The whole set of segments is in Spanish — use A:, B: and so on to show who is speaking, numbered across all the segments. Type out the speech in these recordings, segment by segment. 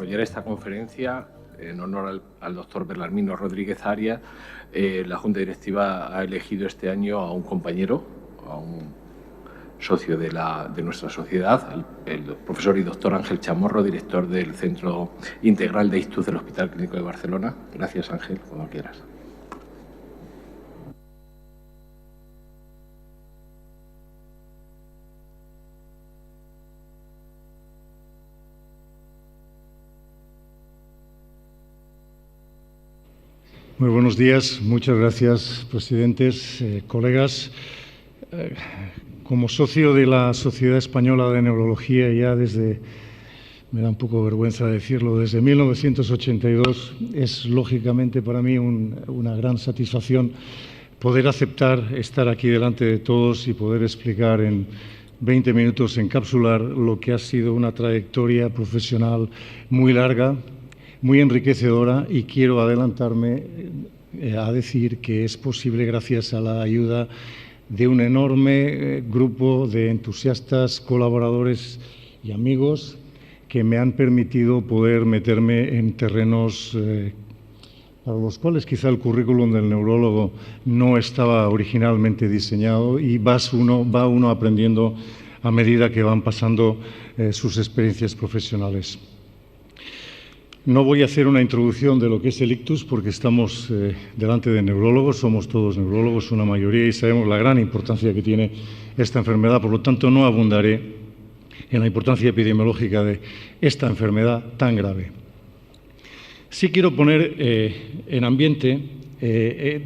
A: acompañar esta conferencia en honor al doctor Belarmino Rodríguez Arias. La Junta Directiva ha elegido este año a un compañero, a un socio de nuestra sociedad, el profesor y doctor Ángel Chamorro, director del Centro Integral de Ictus del Hospital Clínico de Barcelona. Gracias, Ángel, cuando quieras.
B: Muy buenos días, muchas gracias, presidentes, colegas. Como socio de la Sociedad Española de Neurología, ya desde, me da un poco vergüenza decirlo, desde 1982, es lógicamente para mí una gran satisfacción poder aceptar estar aquí delante de todos y poder explicar en 20 minutos, encapsular lo que ha sido una trayectoria profesional muy larga, muy enriquecedora, y quiero adelantarme a decir que es posible gracias a la ayuda de un enorme grupo de entusiastas, colaboradores y amigos que me han permitido poder meterme en terrenos para los cuales quizá el currículum del neurólogo no estaba originalmente diseñado, y va uno aprendiendo a medida que van pasando sus experiencias profesionales. No voy a hacer una introducción de lo que es el ictus porque estamos delante de neurólogos, somos todos neurólogos, una mayoría, y sabemos la gran importancia que tiene esta enfermedad. Por lo tanto, no abundaré en la importancia epidemiológica de esta enfermedad tan grave. Sí quiero poner en ambiente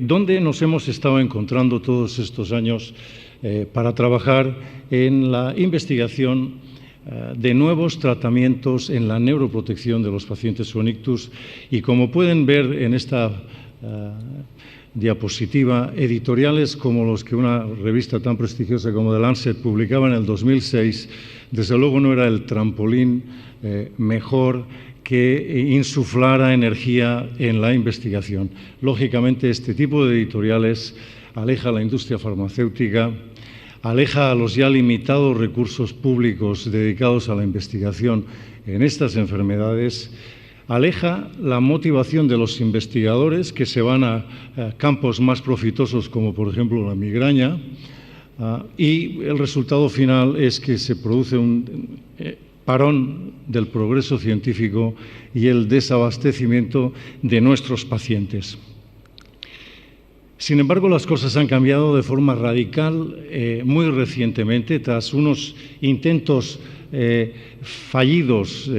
B: dónde nos hemos estado encontrando todos estos años para trabajar en la investigación de nuevos tratamientos en la neuroprotección de los pacientes con ictus. Y como pueden ver en esta diapositiva, editoriales como los que una revista tan prestigiosa como The Lancet publicaba en el 2006, desde luego no era el trampolín mejor que insuflara energía en la investigación. Lógicamente, este tipo de editoriales aleja a la industria farmacéutica, aleja a los ya limitados recursos públicos dedicados a la investigación en estas enfermedades, aleja la motivación de los investigadores que se van a campos más profitosos como por ejemplo la migraña, y el resultado final es que se produce un parón del progreso científico y el desabastecimiento de nuestros pacientes. Sin embargo, las cosas han cambiado de forma radical muy recientemente, tras unos intentos fallidos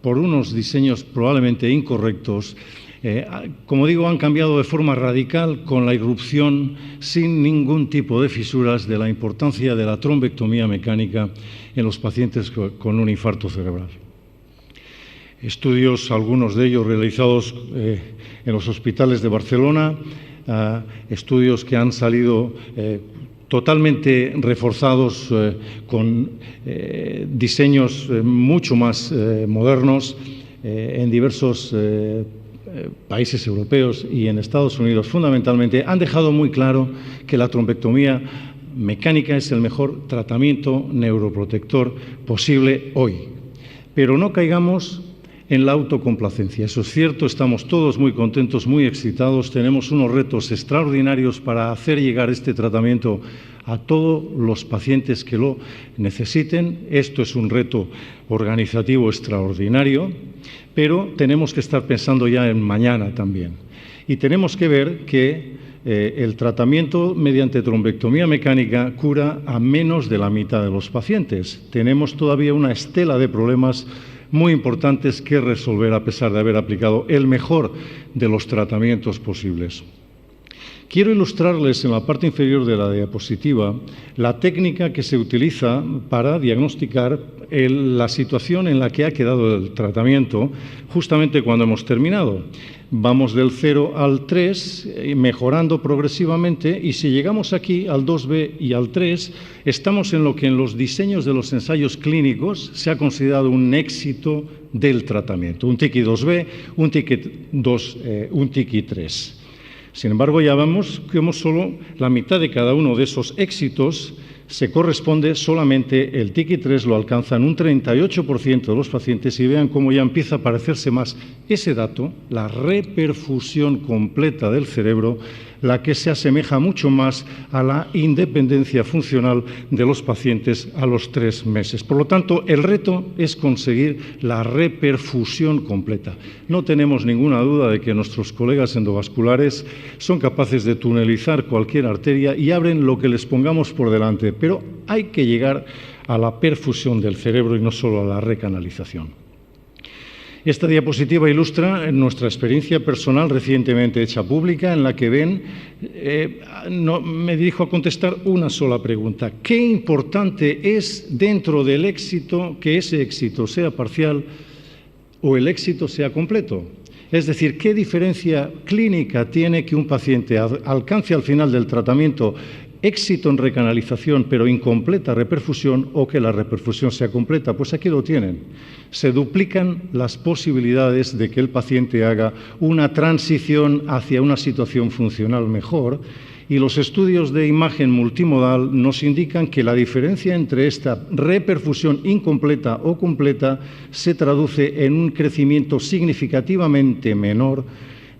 B: por unos diseños probablemente incorrectos. Como digo, han cambiado de forma radical con la irrupción, sin ningún tipo de fisuras, de la importancia de la trombectomía mecánica en los pacientes con un infarto cerebral. Estudios, algunos de ellos realizados en los hospitales de Barcelona, estudios que han salido totalmente reforzados con diseños mucho más modernos en diversos países europeos y en Estados Unidos fundamentalmente, han dejado muy claro que la trombectomía mecánica es el mejor tratamiento neuroprotector posible hoy. Pero no caigamos en la autocomplacencia. Eso es cierto, estamos todos muy contentos, muy excitados, tenemos unos retos extraordinarios para hacer llegar este tratamiento a todos los pacientes que lo necesiten. Esto es un reto organizativo extraordinario, pero tenemos que estar pensando ya en mañana también. Y tenemos que ver que el tratamiento mediante trombectomía mecánica cura a menos de la mitad de los pacientes. Tenemos todavía una estela de problemas muy importantes que resolver a pesar de haber aplicado el mejor de los tratamientos posibles. Quiero ilustrarles en la parte inferior de la diapositiva la técnica que se utiliza para diagnosticar la situación en la que ha quedado el tratamiento justamente cuando hemos terminado. Vamos del 0 al 3, mejorando progresivamente, y si llegamos aquí al 2B y al 3, estamos en lo que en los diseños de los ensayos clínicos se ha considerado un éxito del tratamiento. Un TICI 2B, un TICI 2, un TICI 3. Sin embargo, ya vemos que solo la mitad de cada uno de esos éxitos se corresponde solamente, el TICI-3 lo alcanzan un 38% de los pacientes y vean cómo ya empieza a parecerse más ese dato, la reperfusión completa del cerebro, la que se asemeja mucho más a la independencia funcional de los pacientes a los 3 meses. Por lo tanto, el reto es conseguir la reperfusión completa. No tenemos ninguna duda de que nuestros colegas endovasculares son capaces de tunelizar cualquier arteria y abren lo que les pongamos por delante, pero hay que llegar a la perfusión del cerebro y no solo a la recanalización. Esta diapositiva ilustra nuestra experiencia personal recientemente hecha pública, en la que ven, me dirijo a contestar una sola pregunta. ¿Qué importante es dentro del éxito que ese éxito sea parcial o el éxito sea completo? Es decir, ¿qué diferencia clínica tiene que un paciente alcance al final del tratamiento éxito en recanalización pero incompleta reperfusión o que la reperfusión sea completa? Pues aquí lo tienen. Se duplican las posibilidades de que el paciente haga una transición hacia una situación funcional mejor y los estudios de imagen multimodal nos indican que la diferencia entre esta reperfusión incompleta o completa se traduce en un crecimiento significativamente menor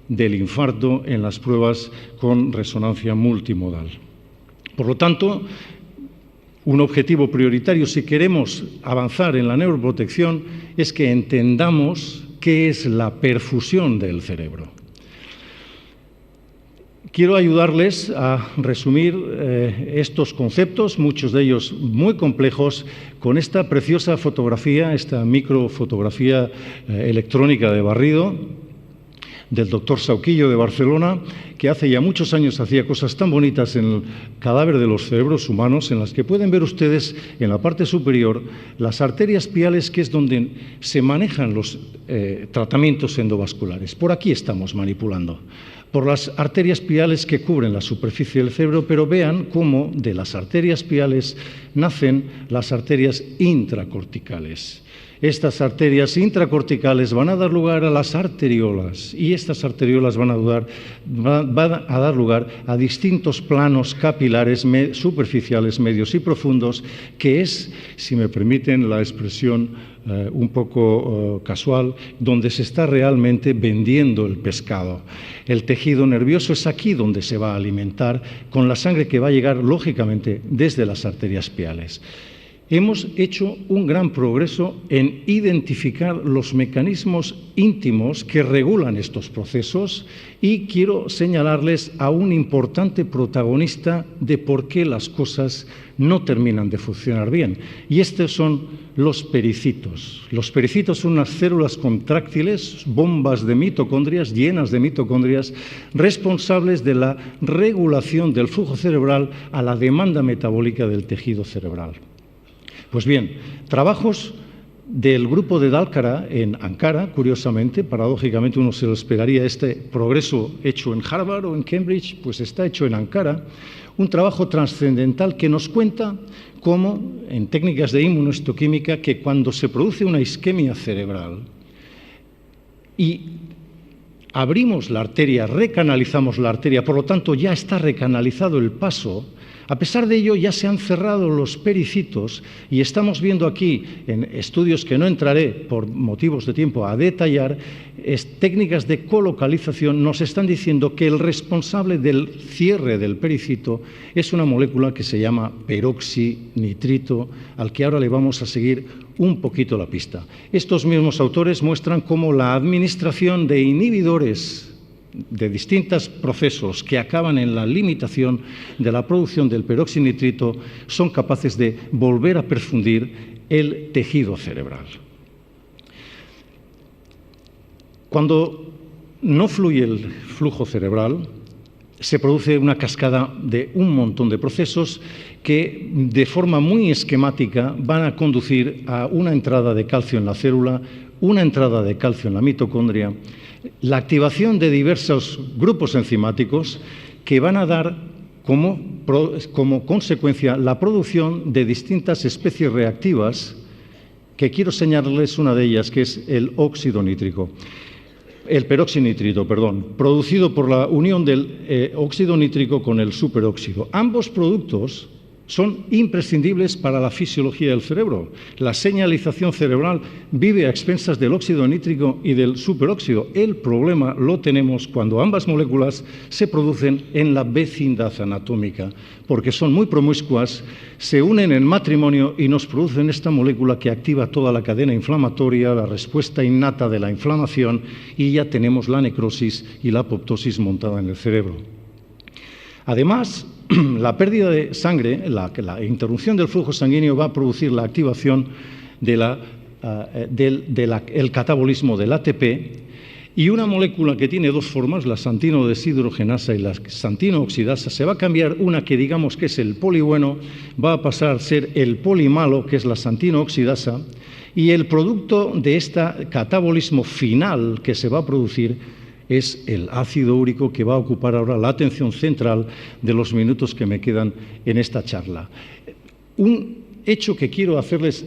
B: del infarto en las pruebas con resonancia multimodal. Por lo tanto, un objetivo prioritario si queremos avanzar en la neuroprotección es que entendamos qué es la perfusión del cerebro. Quiero ayudarles a resumir estos conceptos, muchos de ellos muy complejos, con esta preciosa fotografía, esta microfotografía electrónica de barrido del doctor Sauquillo de Barcelona, que hace ya muchos años hacía cosas tan bonitas en el cadáver de los cerebros humanos, en las que pueden ver ustedes en la parte superior las arterias piales, que es donde se manejan los tratamientos endovasculares. Por aquí estamos manipulando, por las arterias piales que cubren la superficie del cerebro, pero vean cómo de las arterias piales nacen las arterias intracorticales. Estas arterias intracorticales van a dar lugar a las arteriolas y estas arteriolas van a dar lugar a distintos planos capilares superficiales, medios y profundos, que es, si me permiten la expresión un poco casual, donde se está realmente vendiendo el pescado. El tejido nervioso es aquí donde se va a alimentar con la sangre que va a llegar, lógicamente, desde las arterias piales. Hemos hecho un gran progreso en identificar los mecanismos íntimos que regulan estos procesos y quiero señalarles a un importante protagonista de por qué las cosas no terminan de funcionar bien. Y estos son los pericitos. Los pericitos son unas células contráctiles, bombas de mitocondrias, llenas de mitocondrias, responsables de la regulación del flujo cerebral a la demanda metabólica del tejido cerebral. Pues bien, trabajos del grupo de Dalkara en Ankara, curiosamente, paradójicamente uno se lo esperaría, este progreso hecho en Harvard o en Cambridge, pues está hecho en Ankara, un trabajo trascendental que nos cuenta cómo, en técnicas de inmunohistoquímica, que cuando se produce una isquemia cerebral y abrimos la arteria, recanalizamos la arteria, por lo tanto ya está recanalizado el paso. A pesar de ello, ya se han cerrado los pericitos y estamos viendo aquí, en estudios que no entraré por motivos de tiempo a detallar, técnicas de colocalización nos están diciendo que el responsable del cierre del pericito es una molécula que se llama peroxinitrito, al que ahora le vamos a seguir un poquito la pista. Estos mismos autores muestran cómo la administración de inhibidores de distintos procesos que acaban en la limitación de la producción del peroxinitrito son capaces de volver a perfundir el tejido cerebral. Cuando no fluye el flujo cerebral, se produce una cascada de un montón de procesos que de forma muy esquemática van a conducir a una entrada de calcio en la célula, una entrada de calcio en la mitocondria, la activación de diversos grupos enzimáticos que van a dar como consecuencia la producción de distintas especies reactivas, que quiero señalarles una de ellas, que es el peroxinitrito, producido por la unión del óxido nítrico con el superóxido. Ambos productos son imprescindibles para la fisiología del cerebro. La señalización cerebral vive a expensas del óxido nítrico y del superóxido. El problema lo tenemos cuando ambas moléculas se producen en la vecindad anatómica, porque son muy promiscuas, se unen en matrimonio y nos producen esta molécula que activa toda la cadena inflamatoria, la respuesta innata de la inflamación, y ya tenemos la necrosis y la apoptosis montada en el cerebro. Además, la pérdida de sangre, la interrupción del flujo sanguíneo va a producir la activación del catabolismo del ATP, y una molécula que tiene dos formas, la xantino deshidrogenasa y la xantino oxidasa, se va a cambiar una que digamos que es el polibueno, va a pasar a ser el polimalo, que es la xantino oxidasa, y el producto de este catabolismo final que se va a producir es el ácido úrico, que va a ocupar ahora la atención central de los minutos que me quedan en esta charla. Un hecho que quiero hacerles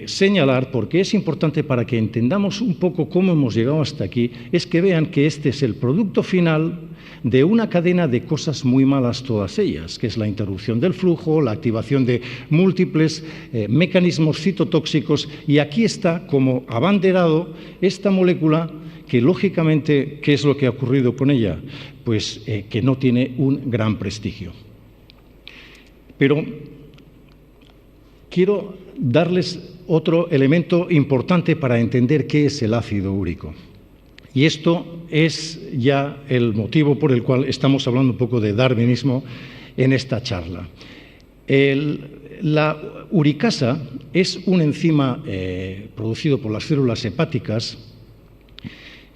B: señalar, porque es importante para que entendamos un poco cómo hemos llegado hasta aquí, es que vean que este es el producto final de una cadena de cosas muy malas todas ellas, que es la interrupción del flujo, la activación de múltiples mecanismos citotóxicos, y aquí está como abanderado esta molécula que, lógicamente, ¿qué es lo que ha ocurrido con ella? Pues que no tiene un gran prestigio. Pero quiero darles otro elemento importante para entender qué es el ácido úrico. Y esto es ya el motivo por el cual estamos hablando un poco de darwinismo en esta charla. La uricasa es un enzima producido por las células hepáticas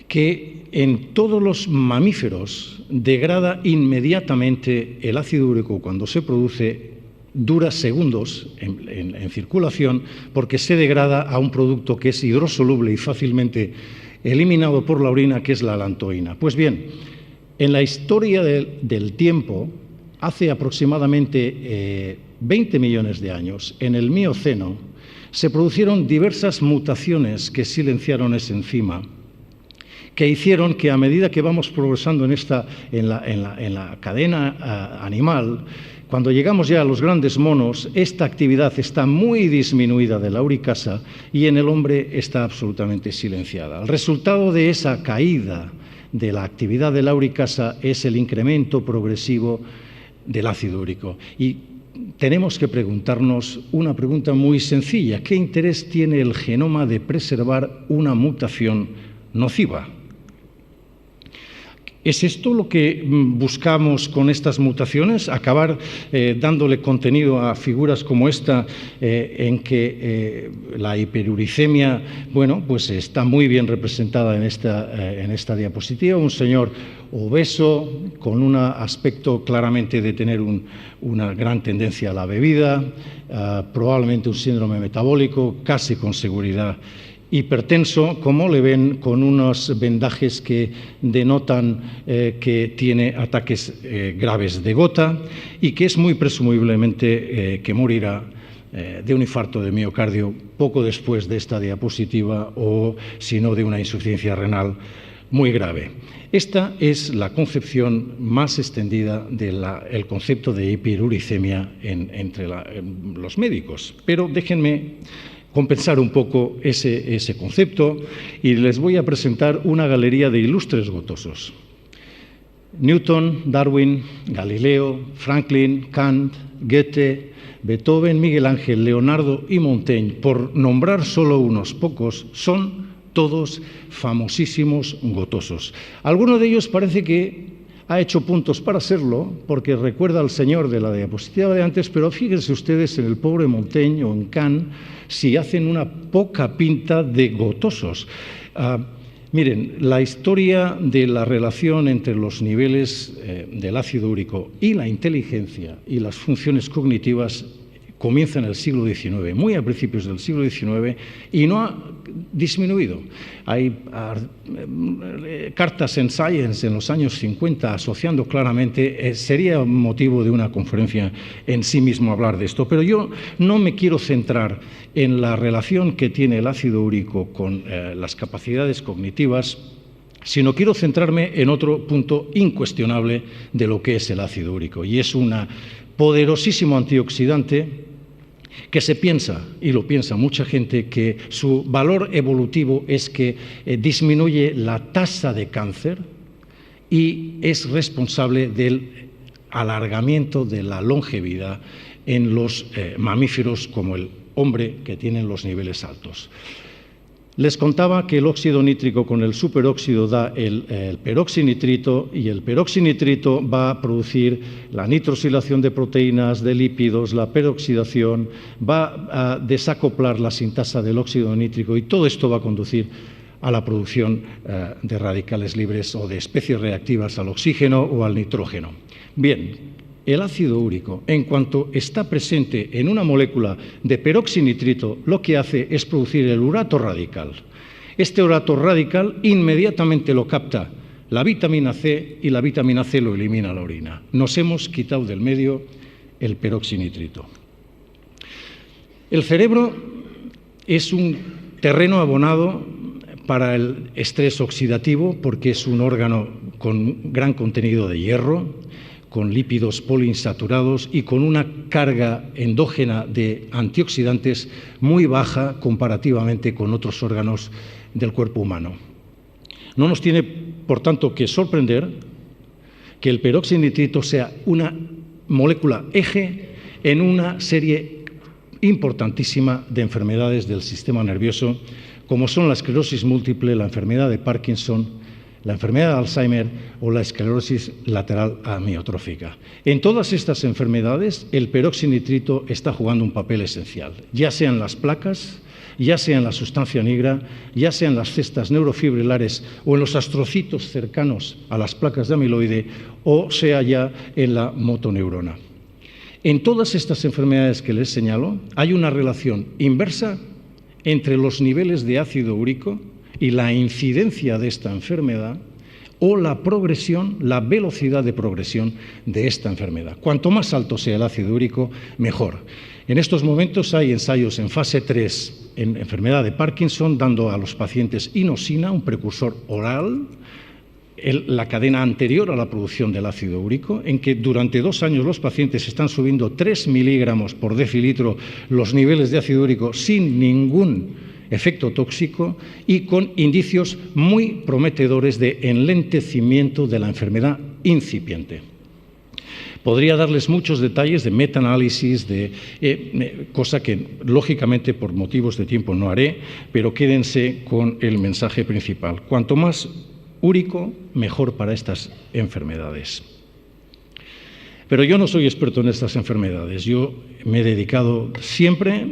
B: que en todos los mamíferos degrada inmediatamente el ácido úrico cuando se produce. Dura segundos en circulación, porque se degrada a un producto que es hidrosoluble y fácilmente eliminado por la orina, que es la alantoína. Pues bien, en la historia del tiempo, hace aproximadamente 20 millones de años, en el Mioceno, se produjeron diversas mutaciones que silenciaron esa enzima, que hicieron que, a medida que vamos progresando en la cadena animal, cuando llegamos ya a los grandes monos, esta actividad está muy disminuida de la uricasa, y en el hombre está absolutamente silenciada. El resultado de esa caída de la actividad de la uricasa es el incremento progresivo del ácido úrico. Y tenemos que preguntarnos una pregunta muy sencilla: ¿qué interés tiene el genoma de preservar una mutación nociva? ¿Es esto lo que buscamos con estas mutaciones? Acabar dándole contenido a figuras como esta, en que la hiperuricemia, bueno, pues está muy bien representada en esta diapositiva. Un señor obeso, con un aspecto claramente de tener una gran tendencia a la bebida, probablemente un síndrome metabólico, casi con seguridad hipertenso, como le ven, con unos vendajes que denotan que tiene ataques graves de gota, y que es muy presumiblemente que morirá de un infarto de miocardio poco después de esta diapositiva, o si no, de una insuficiencia renal muy grave. Esta es la concepción más extendida del concepto de hiperuricemia entre los médicos. Pero déjenme compensar un poco ese concepto, y les voy a presentar una galería de ilustres gotosos. Newton, Darwin, Galileo, Franklin, Kant, Goethe, Beethoven, Miguel Ángel, Leonardo y Montaigne, por nombrar solo unos pocos, son todos famosísimos gotosos. Alguno de ellos parece que ha hecho puntos para serlo, porque recuerda al señor de la diapositiva de antes, pero fíjense ustedes en el pobre Montaigne o en Kant si hacen una poca pinta de gotosos. Miren, la historia de la relación entre los niveles del ácido úrico y la inteligencia y las funciones cognitivas comienza en el siglo XIX, muy a principios del siglo XIX, y no ha disminuido. Hay cartas en Science en los años 50 asociando claramente, sería motivo de una conferencia en sí mismo hablar de esto, pero yo no me quiero centrar en la relación que tiene el ácido úrico con las capacidades cognitivas, sino quiero centrarme en otro punto incuestionable de lo que es el ácido úrico, y es una poderosísimo antioxidante que se piensa, y lo piensa mucha gente, que su valor evolutivo es que disminuye la tasa de cáncer y es responsable del alargamiento de la longevidad en los mamíferos como el hombre, que tienen los niveles altos. Les contaba que el óxido nítrico con el superóxido da el peroxinitrito, y el peroxinitrito va a producir la nitrosilación de proteínas, de lípidos, la peroxidación, va a desacoplar la sintasa del óxido nítrico, y todo esto va a conducir a la producción de radicales libres o de especies reactivas al oxígeno o al nitrógeno. Bien, el ácido úrico, en cuanto está presente en una molécula de peroxinitrito, lo que hace es producir el urato radical. Este urato radical inmediatamente lo capta la vitamina C, y la vitamina C lo elimina a la orina. Nos hemos quitado del medio el peroxinitrito. El cerebro es un terreno abonado para el estrés oxidativo, porque es un órgano con gran contenido de hierro, con lípidos poliinsaturados y con una carga endógena de antioxidantes muy baja comparativamente con otros órganos del cuerpo humano. No nos tiene, por tanto, que sorprender que el peroxinitrito sea una molécula eje en una serie importantísima de enfermedades del sistema nervioso, como son la esclerosis múltiple, la enfermedad de Parkinson, la enfermedad de Alzheimer o la esclerosis lateral amiotrófica. En todas estas enfermedades, el peroxinitrito está jugando un papel esencial, ya sea en las placas, ya sea en la sustancia negra, ya sea en las cestas neurofibrilares o en los astrocitos cercanos a las placas de amiloide, o sea ya en la motoneurona. En todas estas enfermedades que les señalo, hay una relación inversa entre los niveles de ácido úrico y la incidencia de esta enfermedad, o la progresión, la velocidad de progresión de esta enfermedad. Cuanto más alto sea el ácido úrico, mejor. En estos momentos hay ensayos en fase 3 en enfermedad de Parkinson, dando a los pacientes inosina, un precursor oral, la cadena anterior a la producción del ácido úrico, en que durante 2 años los pacientes están subiendo 3 miligramos por decilitro los niveles de ácido úrico sin ningún efecto tóxico, y con indicios muy prometedores de enlentecimiento de la enfermedad incipiente. Podría darles muchos detalles de metaanálisis, cosa que lógicamente por motivos de tiempo no haré, pero quédense con el mensaje principal. Cuanto más úrico, mejor para estas enfermedades. Pero yo no soy experto en estas enfermedades. Yo me he dedicado siempre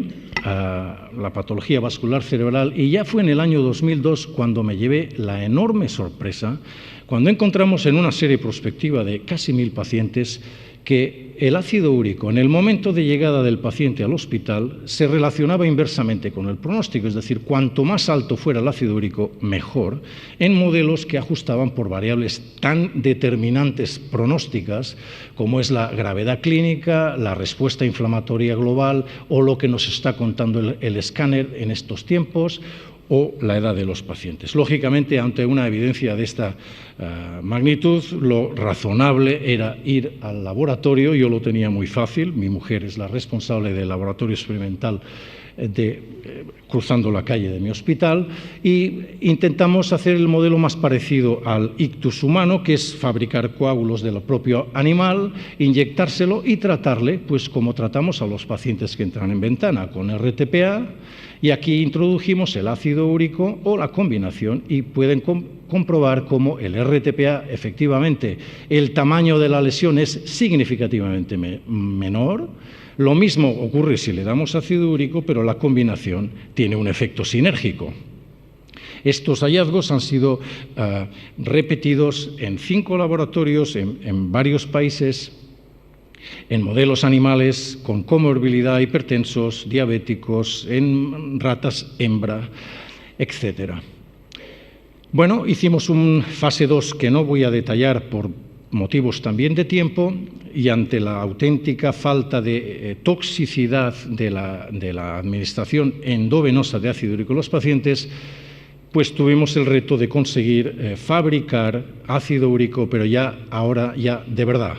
B: a la patología vascular cerebral, y ya fue en el año 2002 cuando me llevé la enorme sorpresa, cuando encontramos en una serie prospectiva de casi 1000 pacientes que el ácido úrico en el momento de llegada del paciente al hospital se relacionaba inversamente con el pronóstico, es decir, cuanto más alto fuera el ácido úrico, mejor, en modelos que ajustaban por variables tan determinantes pronósticas como es la gravedad clínica, la respuesta inflamatoria global, o lo que nos está contando el escáner en estos tiempos, o la edad de los pacientes. Lógicamente, ante una evidencia de esta magnitud, lo razonable era ir al laboratorio. Yo lo tenía muy fácil, mi mujer es la responsable del laboratorio experimental cruzando la calle de mi hospital, y intentamos hacer el modelo más parecido al ictus humano, que es fabricar coágulos del propio animal, inyectárselo y tratarle, pues como tratamos a los pacientes que entran en ventana, con RTPA, y aquí introdujimos el ácido úrico o la combinación, y pueden comprobar cómo el RTPA, efectivamente, el tamaño de la lesión es significativamente menor. Lo mismo ocurre si le damos ácido úrico, pero la combinación tiene un efecto sinérgico. Estos hallazgos han sido repetidos en 5 laboratorios en varios países, en modelos animales con comorbilidad, hipertensos, diabéticos, en ratas hembra, etc. Bueno, hicimos un fase 2 que no voy a detallar por motivos también de tiempo, y ante la auténtica falta de toxicidad de la administración endovenosa de ácido úrico en los pacientes, pues tuvimos el reto de conseguir fabricar ácido úrico, pero ahora ya de verdad.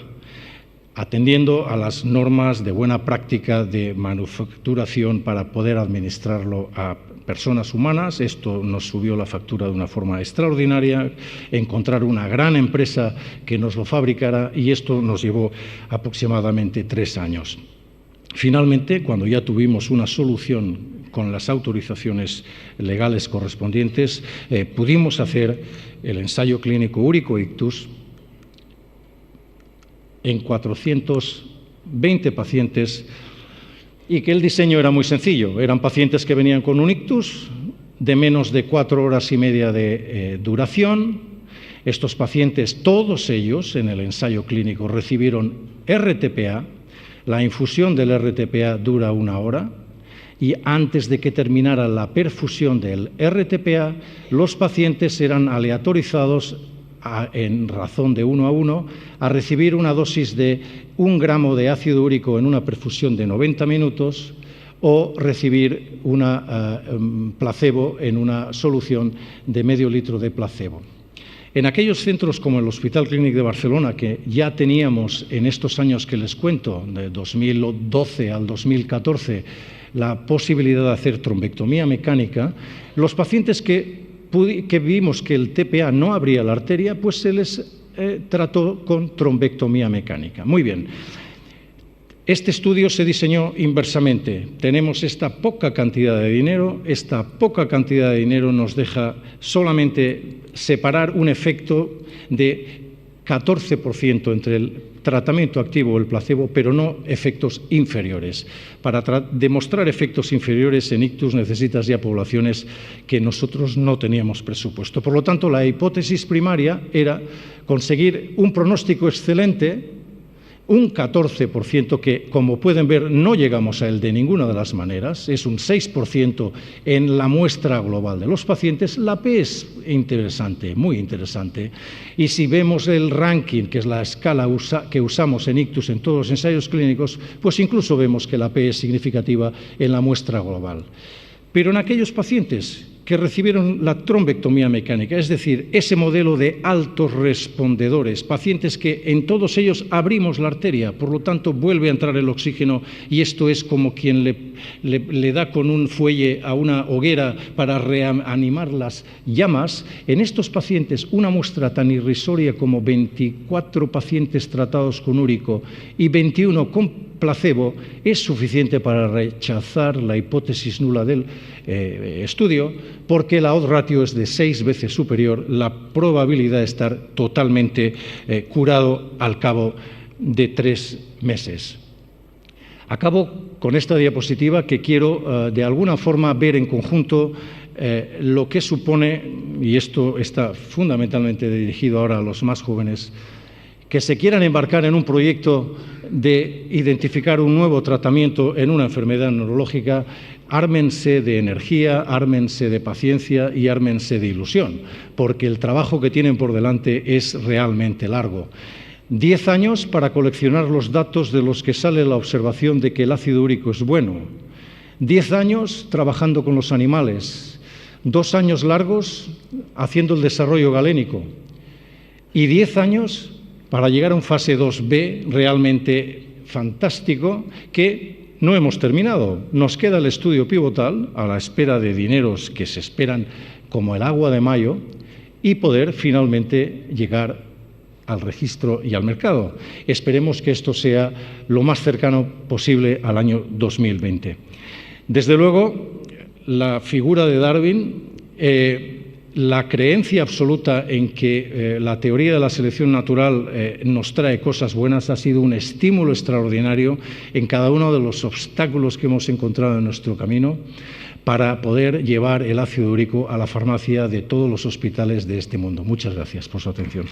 B: atendiendo a las normas de buena práctica de manufacturación para poder administrarlo a personas humanas. Esto nos subió la factura de una forma extraordinaria, encontrar una gran empresa que nos lo fabricara, y esto nos llevó aproximadamente 3 años. Finalmente, cuando ya tuvimos una solución con las autorizaciones legales correspondientes, pudimos hacer el ensayo clínico Úrico-Ictus en 420 pacientes, y que el diseño era muy sencillo. Eran pacientes que venían con un ictus de menos de 4 horas y media de duración. Estos pacientes, todos ellos, en el ensayo clínico, recibieron RTPA. La infusión del RTPA dura 1 hora, y antes de que terminara la perfusión del RTPA, los pacientes eran aleatorizados en razón de 1 a 1 a recibir una dosis de 1 gramo de ácido úrico en una perfusión de 90 minutos, o recibir una placebo en una solución de medio litro de placebo. En aquellos centros como el Hospital Clínic de Barcelona, que ya teníamos en estos años que les cuento, de 2012 al 2014, la posibilidad de hacer trombectomía mecánica, los pacientes que vimos que el TPA no abría la arteria, pues se les trató con trombectomía mecánica. Muy bien. Este estudio se diseñó inversamente. Tenemos esta poca cantidad de dinero. Esta poca cantidad de dinero nos deja solamente separar un efecto de 14% entre el tratamiento activo o el placebo, pero no efectos inferiores. Para demostrar efectos inferiores en ictus necesitas ya poblaciones que nosotros no teníamos presupuesto. Por lo tanto, la hipótesis primaria era conseguir un pronóstico excelente, un 14% que, como pueden ver, no llegamos a él de ninguna de las maneras, es un 6% en la muestra global de los pacientes. La P es interesante, muy interesante, y si vemos el ranking, que es la escala que usamos en ictus en todos los ensayos clínicos, pues incluso vemos que la P es significativa en la muestra global. Pero en aquellos pacientes que recibieron la trombectomía mecánica, es decir, ese modelo de altos respondedores, pacientes que en todos ellos abrimos la arteria, por lo tanto vuelve a entrar el oxígeno, y esto es como quien le da con un fuelle a una hoguera para reanimar las llamas. En estos pacientes, una muestra tan irrisoria como 24 pacientes tratados con úrico y 21 con placebo es suficiente para rechazar la hipótesis nula del estudio, porque la odds ratio es de 6 veces superior, la probabilidad de estar totalmente curado al cabo de 3 meses. Acabo con esta diapositiva, que quiero de alguna forma ver en conjunto lo que supone, y esto está fundamentalmente dirigido ahora a los más jóvenes, que se quieran embarcar en un proyecto de identificar un nuevo tratamiento en una enfermedad neurológica. Ármense de energía, ármense de paciencia y ármense de ilusión, porque el trabajo que tienen por delante es realmente largo. 10 años para coleccionar los datos de los que sale la observación de que el ácido úrico es bueno. 10 años trabajando con los animales. 2 años largos haciendo el desarrollo galénico. Y 10 años para llegar a un fase 2B realmente fantástico, que no hemos terminado. Nos queda el estudio pivotal, a la espera de dineros que se esperan como el agua de mayo, y poder finalmente llegar al registro y al mercado. Esperemos que esto sea lo más cercano posible al año 2020. Desde luego, la figura de Darwin, la creencia absoluta en que la teoría de la selección natural nos trae cosas buenas, ha sido un estímulo extraordinario en cada uno de los obstáculos que hemos encontrado en nuestro camino para poder llevar el ácido úrico a la farmacia de todos los hospitales de este mundo. Muchas gracias por su atención.